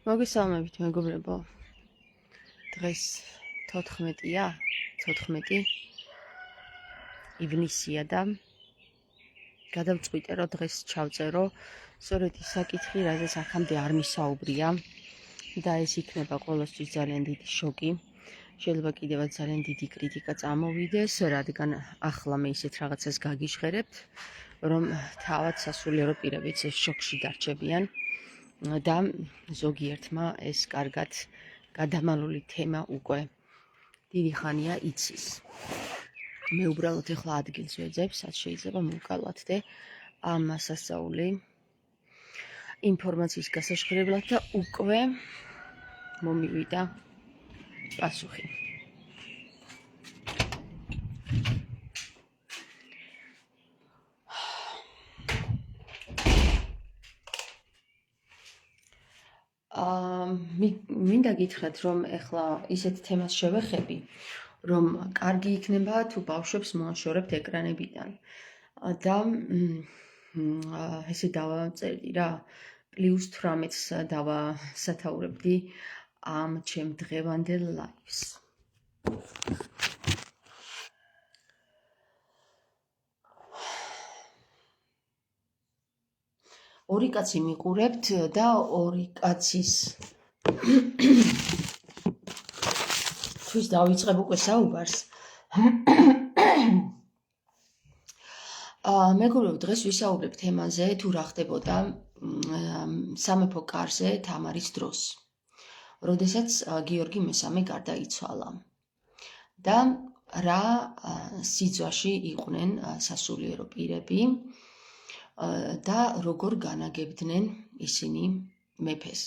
მოგესალმებით მეგობრებო. დღეს 14-ია, 14 ივნისია და გადავწყვიტე, რომ დღეს ჩავწერო სწორედ ის საკითხი, რაზეც აქამდე არ მისაუბრია და ეს იქნება ყოველთვის ძალიან დიდი შოკი. შეიძლება კიდევაც ძალიან დიდი კრიტიკა წამოვიდეს, რადგან ახლა მე ისეთ რაღაცას გაგიჟღერებთ, რომ თავად სასულიერო პირებიც შოკში დარჩებიან. და ზოგიერთმა ეს კარგად გადამალული თემა უკვე დიდი ხანია იცის. მე უბრალოდ ეხლა ადგილს ვეძებ, რაც შეიძლება მოვკალათდე ამ სასწაული ინფორმაციის გასაშხირებლად და უკვე მომივიდა პასუხი. მინდა გითხრათ, რომ ეხლა ისეთ თემას შევეხები, რომ კარგი იქნება თუ ბავშვებს მოაშორებთ ეკრანებიდან. და ესე დავაწერდი რა, +18-ს დავასათაურებდი ამ ჩემ დღევანდელ ლაივს. ორი კაცი მიყურებთ და ორი კაცის თვის დავიწყებ უკვე საუბარს. მეგობრებო, დღეს ვისაუბრებ თემაზე, თუ რა ხდებოდა სამეფო კარზე თამარის დროს, როდესაც გიორგი მესამე გარდაიცვალა და რა სიძვაში იყვნენ სასულიერო პირები და როგორ განაგებდნენ ისინი მეფეს.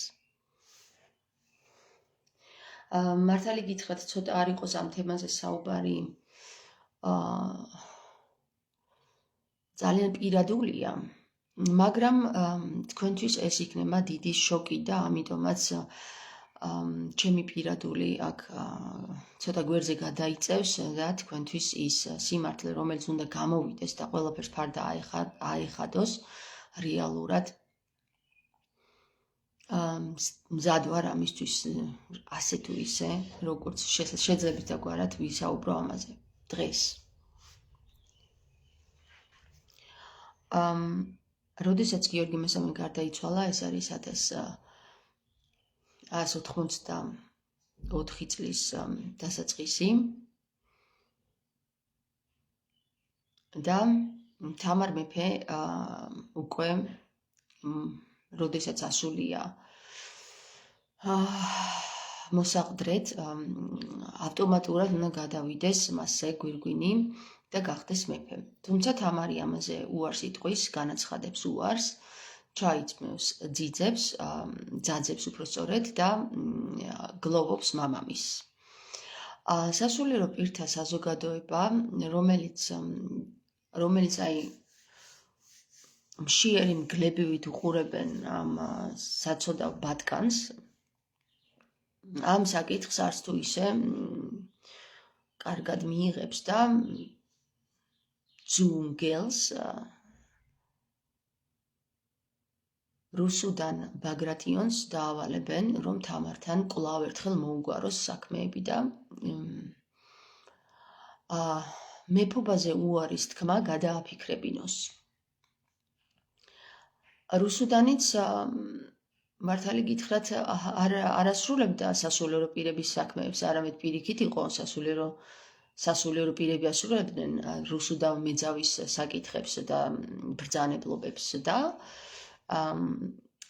მართალი გითხრათ, ცოტა არ იყოს ამ თემაზე საუბარი, ძალიან პირადულია, მაგრამ თქვენთვის ეს იქნება დიდი შოკი და ამიტომაც ჩემი პირადული აქ ცოტა გვერდზე გადაიწევს და თქვენთვის ის სიმართლე, რომელიც უნდა გამოვიდეს და ყველაფერს ფარდა აეხადოს რეალურად. მზად ვარ ამისთვის ასე თუ ისე, როგორც შეძლებთ დაგვარად ვისაუბრო ამაზე დღეს. როდესაც გიორგი მესამე გარდაიცვალა, ეს არის 1184 წლის დასაწყისი და თამარ მეფე უკვე როდესაც ასულია მოსაყდრეთ, ავტომატურად უნდა გადავიდეს მასზე გვირგვინი და გახდეს მეფე. თუმცა თამარი ამაზე უარს იტყვის, განაცხადებს უარს, ჩაიწმევს ძაძებს უფრო სწორედ და გლოვობს მამამისს. სასულიერო პირთა საზოგადოება, რომელიც აი მშიერი მგლებივით უყურებენ ამ საცოდავ ბატკანს, ამ საკითხს არც თუ ისე კარგად მიიღებს და ძუნგელს რუსუდან ბაგრატიონს დაავალებენ, რომ თამართან კვლავ ერთხელ მოუგვაროს საქმეები და მეფობაზე უარის თქმა გადააფიქრებინოს. რუსუდანიც მართალი გითხრათ არ ასრულებდა სასულიერო პირების საქმეებს, არამედ პირიქით იყო სასულიერო პირები ასრულებდნენ რუსუდან მეძავის საკითხებს და ბრძანებლობებს და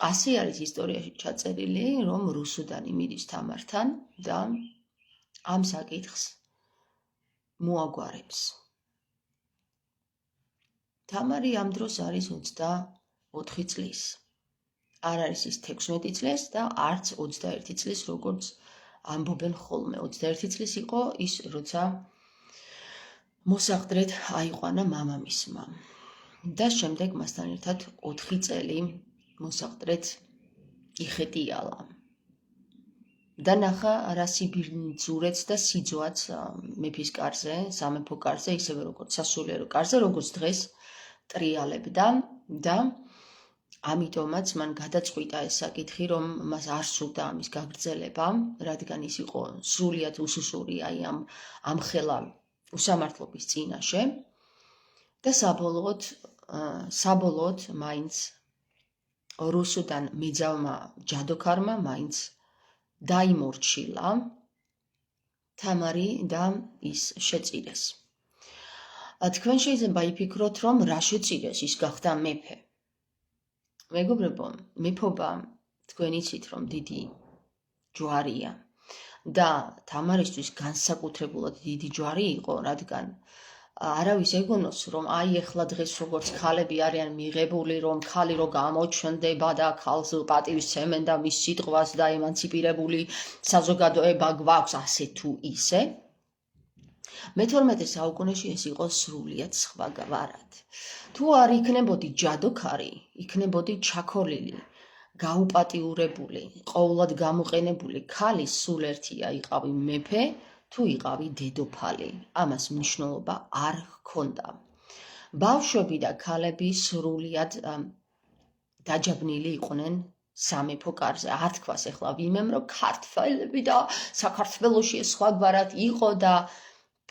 ასე არის ისტორიაში ჩაწერილი, რომ რუსუდანი მიდის თამართან და ამ საკითხს მოაგვარებს. თამარი ამ დროს არის 24 წლის. არ არის ის 16 წლის და არც 21 წლის, როგორც ამბობენ ხოლმე. 21 წლის იყო ის, როცა მოსაყდრეთ აიყვანა მამამისმა. და შემდეგ მასთან ერთად 4 წელი მოსაყდრეთ იხეტიალა. და ნახა რა სიბინძურეც და სიძვაც მეფის კარზე, სამეფო კარზე, ისევე როგორც სასულიერო კარზე, როგორც დღეს ტრიალებდა და ამიტომაც მან გადაწყვიტა ეს საკითხი, რომ მას არ სურდა ამის გაგრძელება, რადგან ის იყო სრულიად უსუსური ამ ხელა უსამართლობის წინაშე და საბოლოოდ მაინც რუსუდან მეძავმა ჯადოქარმა მაინც დაიმორჩილა თამარი და ის შეწირეს. თქვენ შეიძლება იფიქროთ, რომ რა შეწირეს, ის გახდა მეფე. მეგობრებო, მეფობა თქვენ იცით, რომ დიდი ჯვარია და თამარისთვის განსაკუთრებულად დიდი ჯვარი იყო, რადგან არავის ეგონოს, რომ აი ეხლა დღეს როგორც ქალები არიან მიღებული, რომ ქალი რო გამოჩნდება და ქალს პატივისცემენ და მის სიტყვას და ემანციპირებული საზოგადოება გვაქვს ასე თუ ისე. მე-12 საუკუნეში ეს იყო სრულიად სხვაგვარად. თუ არ იქნებოდი ჯადოქარი, იქნებოდი ჩაქოლილი, გაუპატიურებული, ყოვლად გამოყენებული ქალი, სულ ერთია იყავი მეფე, თუ იყავი დედოფალი. ამას მნიშვნელობა არ ჰქონდა. ბავშვები და ქალები სრულიად დაჯაბნილი იყვნენ სამეფო კარზე. არ თქვას ეხლა ვიმემ, რომ ქართველები და საქართველოში სხვაგვარად იყო და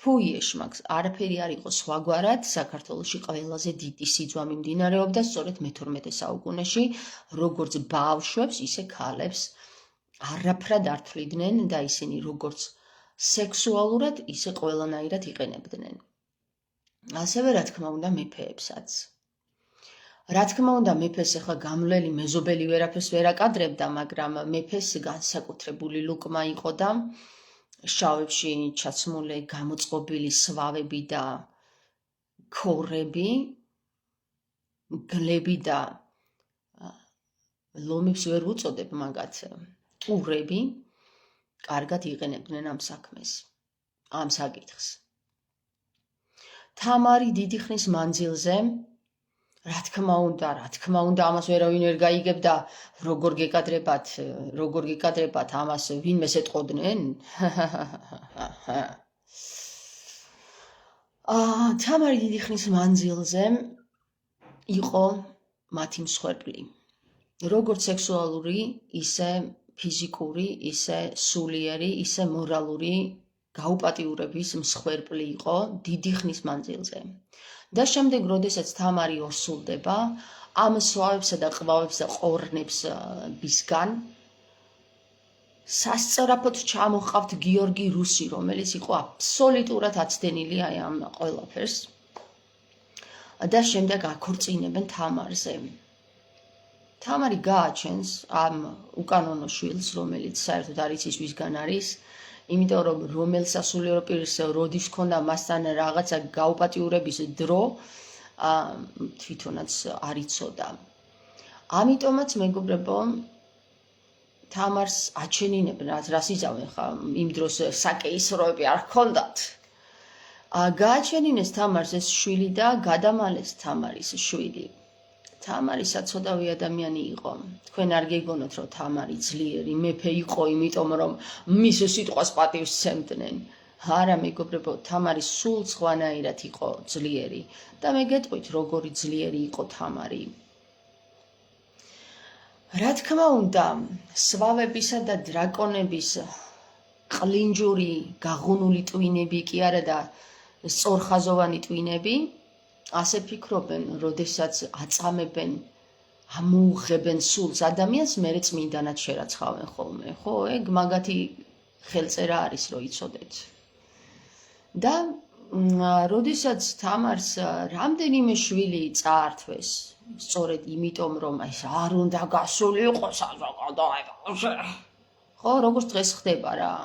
ფუიეშ მაგს არაფერი არ იყო სხვაგვარად. საქართველოში ყველაზე დიდი სიძვა მიმდინარეობდა სწორედ მე-12 საუკუნეში, როგორც ბავშვებს, ისე ქალებს არაფრად არ თვლიდნენ და ისინი როგორც სექსუალურად, ისე ყველანაირად იყენებდნენ. ასევე რა თქმა უნდა მეფეებსაც. რა თქმა უნდა მეფეს ახლა გამლელი მეზობელი ვერაფერს ვერ აკადრებდა, მაგრამ მეფეს განსაკუთრებული ლუკმა იყო და შავებში ჩაცმული გამოწყობილი სვავები და ქორები, გლები და ლომებს ვერ უწოდებ მაგათ, ტურები კარგად იყენებდნენ ამ საქმეს, ამ საკითხს. თამარი დიდი ხნის მანძილზე, რა თქმა უნდა, ამას ვერავინ ვერ გაიგებდა, როგორ გეკადრებათ ამას ვინმეს ეტყოდნენ? თამარი დიდი ხნის მანძილზე იყო მათი მსხვერპლი. როგორც სექსუალური, ისე ფიზიკური, ისე სულიერი, ისე მორალური გაუპატიურების მსხვერპლი იყო დიდი ხნის მანძილზე. და შემდეგ, როდესაც თამარი ორსულდება, ამ სვავებსა და ყბავებს და ყორნებსგან სასწრაფოდ ჩამოჰყავთ გიორგი რუსი, რომელიც იყო აბსოლუტურად აცდენილი აი ამ ყველაფერს და შემდეგ აქორწინებენ თამარზე. თამარი გააჩენს ამ უკანონო შვილს, რომელიც საერთოდ არ იცის ვისგან არის, იმიტომ რომ რომელ სასულიერო პირს როდის ჰქონდა მასთან რაღაცა გაუპატიურების დრო, თვითონაც არ იცოდა. ამიტომაც მეგობრებო, თამარს აჩენინებენ, რას იზამენ ხა, იმ დროს საკეისროები არ ჰქონდათ. გააჩენინეს თამარს ეს შვილი და გადამალეს თამარის შვილი. თამარი საცოდავი ადამიანი იყო. თქვენ არ გეგონოთ, რომ თამარი ძლიერი მეფე იყო, იმიტომ რომ მის სიტყვას პატივს სცემდნენ. არა მეგობრებო, თამარი სულ სხვანაირად იყო ძლიერი და მე გეტყვით, როგორი ძლიერი იყო თამარი. რა თქმა უნდა, სვავებისა და დრაკონების ყლინჯური გაღუნული ტვინები კი არა და სწორხაზოვანი ტვინები ასე ფიქრობენ, როდესაც აწამებენ, ამოუღებენ სულს ადამიანს, მერე წმინდანად შერაცხავენ ხოლმე, ხო, ეგ მაგათი ხელწერა არის, რომ იცოდეთ. და როდესაც თამარს რამდენიმე შვილი წაართვეს, სწორედ იმიტომ, რომ ეს არ უნდა გასულიყო საზოგადოებაში. ხო, როგორც დღეს ხდება რა.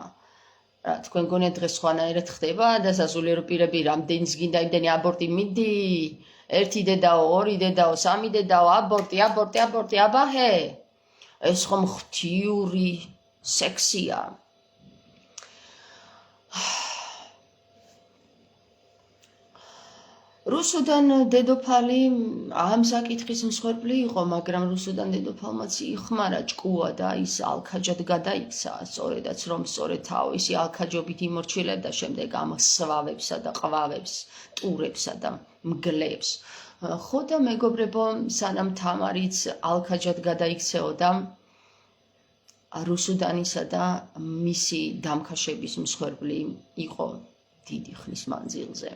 თქვენ გონიათ დღეს სხვანაირად ხდება და სასულიერო პირები რამდენიც გინდა იმდენი აბორტი მიდი, 1 დედაო, 2 დედაო, 3 დედაო, აბორტი, აბაჰე. ეს ხომ ღვთიური სექსია. რუსუდან დედოფალი ამ საკითხის მსხვერპლი იყო, მაგრამ რუსუდან დედოფალმაც იხმარა ჭკუა და ის ალქაჯად გადაიქცა, სწორედაც რომ სწორედ თავისი ალქაჯობით იმორჩილებდა შემდეგ ამ სვავებსა და ყვავებს, ტურებსა და მგლებს. ხო და მეგობრებო, სანამ თამარიც ალქაჯად გადაიქცეოდა რუსუდანისა და მისი დამქაშების მსხვერპლი იყო დიდი ხნის მანძილზე.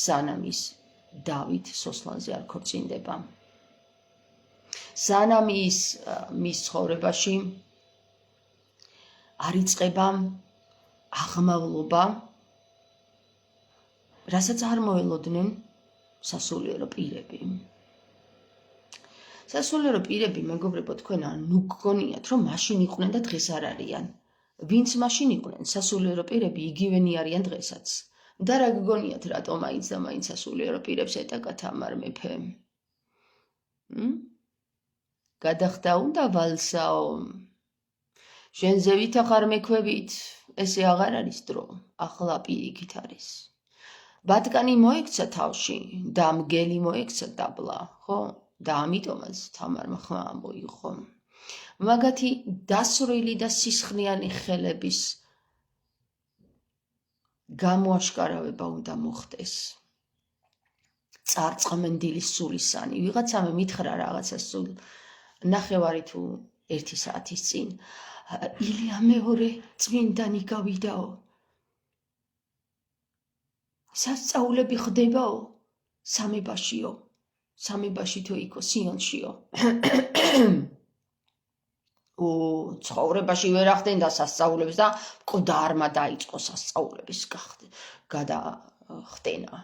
სანამ ის დავით სოსლანზე არ ქორწინდება. სანამ ის მის ცხოვრებაში არ იწყება აღმავლობა, რასაც არ მოელოდნენ სასულიერო პირები. სასულიერო პირები, მეგობრებო, თქვენ ნუ გგონიათ, რომ მაშინ იყვნენ და დღეს არ არიან. ვინც მაშინ იყვნენ, სასულიერო პირები იგივენი არიან დღესაც. და რა გგონიათ, რატომ მაინც და მაინც სასულიერო პირებს ეტაკა თამარ მეფე? გადახდა უნდა ვალსაო. შენზე ვითა ხარ მექვევით, ესე აღარ არის დრო, ახლა პირიქით არის. ბატკანი მოექცა თავში და მგელი მოექცა დაბლა, ხო? და ამიტომაც თამარმა ხმა მოიღო. მაგათი დასრული და სისხლიანი ხელების გამოაშკარავება უნდა მოხდეს. წარწყმენდილის სულისანი. ვიღაცამ მითხრა რაღაცა სულ ნახევარი თუ 1 საათის წინ. ილია მეორე წმინდანი გავიდაო. სასწაულები ხდებაო სამებაშიო. სამებაში თუ იქო სიონშიო. ცხოვრებაში ვერ ახდენდა სასწაულებს და მკვდარმა დაიწყო სასწაულების გადახდენა.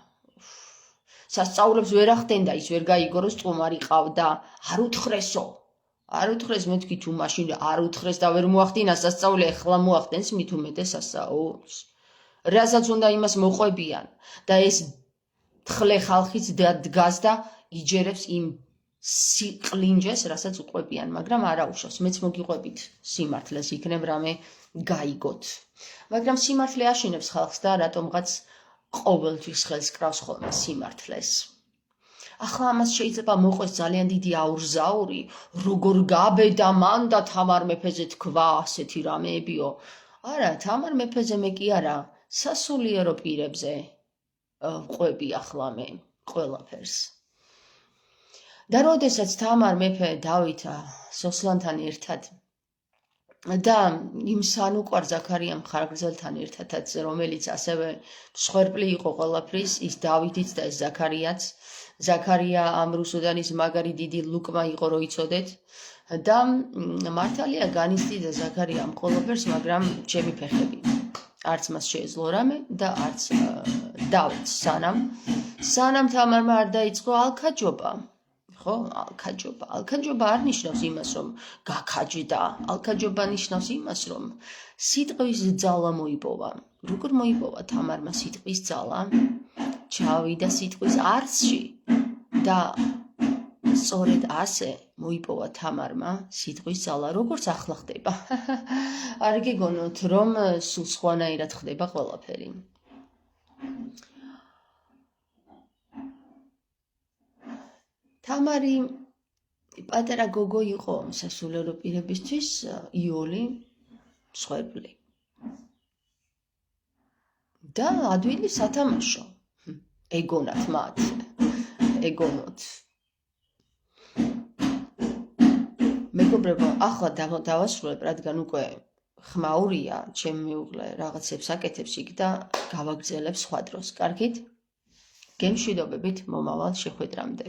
სასწაულებს ვერ ახდენდა, ის ვერ გაიგო, რომ სტუმარი ყავდა, არ უთხრესო. არ უთხრეს, მეთქი თუ მაშინ არ უთხრეს და ვერ მოახდინა სასწაული, ეხლა მოახდენს მით უმეტეს სასწაულს. რასაც უნდა იმას მოყვებიან და ეს თხლე ხალხიც დგას და იჯერებს იმ სიყლინჯეს, რასაც უყვებიან, მაგრამ არა უშავს. მეც მოგიყვებით სიმართლეს, იქნებ რამე გაიგოთ. მაგრამ სიმართლე აშინებს ხალხს და რატომღაც ყოველთვის ხელს კრავს ხოლმე სიმართლეს. ახლა ამას შეიძლება მოყვეს ძალიან დიდი აურზაური, როგორ გაბედა მან და თამარ მეფეზე თქვა ასეთი რამეებიო. არა, თამარ მეფეზე მე კი არა, სასულიერო პირებზე ყვები ახლა მე ყველაფერს. და როდესაც თამარ მეფე დავით სოსლანთან ერთად და იმ სანუკვარ ზაქარია მხარგრძელთან ერთადაც, რომელიც ასევე მსხვერპლი იყო ყველაფრის, ის დავითიც და ეს ზაქარიაც. ზაქარია ამ რუსუდანის მაგარი დიდი ლუკმა იყო, რო იცოდეთ. და მართალია განიცდიდა ზაქარია ამ ყველაფერს, მაგრამ ჩემი ფეხები არც მას შეეძლო რამე და არც დავითს სანამ თამარმა არ დაიწყო ალქაჯობა. ხო, ალქაჯობა. ალქაჯობა არ ნიშნავს იმას, რომ გაქაჯდა. ალქაჯობა ნიშნავს იმას, რომ სიტყვის ძალა მოიპოვა. როგორ მოიპოვა თამარმა სიტყვის ძალა? ჩავიდა სიტყვის არსში და სწორედ ასე მოიპოვა თამარმა სიტყვის ძალა, როგორც ახლა ხდება. არ გეგონოთ, რომ სულ სხვანაირად ხდება ყველაფერი. თამარი პატარა გოგო იყო სასულიერო პირებისთვის, იოლი მსხვერპლი. და ადვილი სათამაშო. ეგონათ მათ. ეგონოთ. მეგობრებო, ახლა დავასრულებ, რადგან უკვე ხმაურია, ჩემი მეუღლე რაღაცებს აკეთებს იქ და გავაგრძელებ სხვა დროს. კარგით? გემშვიდობებით მომავალ შეხვედრამდე.